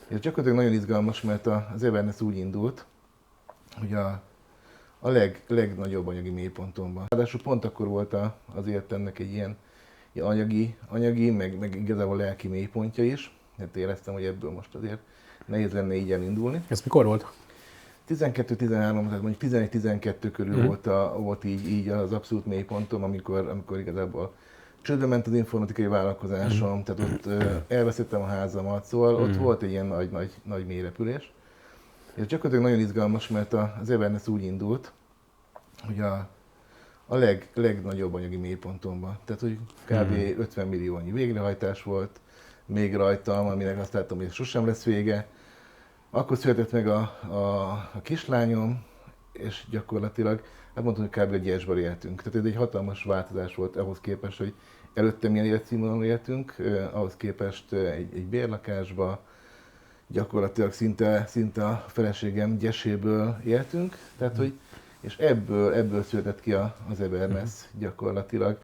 Ez gyakorlatilag nagyon izgalmas, mert az Everness úgy indult, hogy a legnagyobb anyagi mélyponton van. Ráadásul pont akkor volt az életemnek egy ilyen anyagi meg igazából lelki mélypontja is. Hát éreztem, hogy ebből most azért nehéz lenne így elindulni. Ez mikor volt? 12-13, tehát mondjuk 11-12 körül volt így az abszolút mélypontom, amikor igazából csődbe ment az informatikai vállalkozásom, tehát ott elvesztettem a házamat, szóval ott volt egy ilyen nagy mélyrepülés. És gyakorlatilag nagyon izgalmas, mert az Everness úgy indult, hogy a legnagyobb anyagi mélyponton van. Tehát, hogy kb. 50 milliónyi végrehajtás volt még rajtam, aminek azt láttam, hogy sosem lesz vége. Akkor született meg a kislányom, és gyakorlatilag, hát mondtam, hogy kb. Egy ilyesben éltünk. Tehát ez egy hatalmas változás volt ahhoz képest, hogy előtte milyen életszínvonalon éltünk, ahhoz képest egy bérlakásba, gyakorlatilag szinte a feleségem gyeséből éltünk, tehát hogy, és ebből született ki az Everness gyakorlatilag.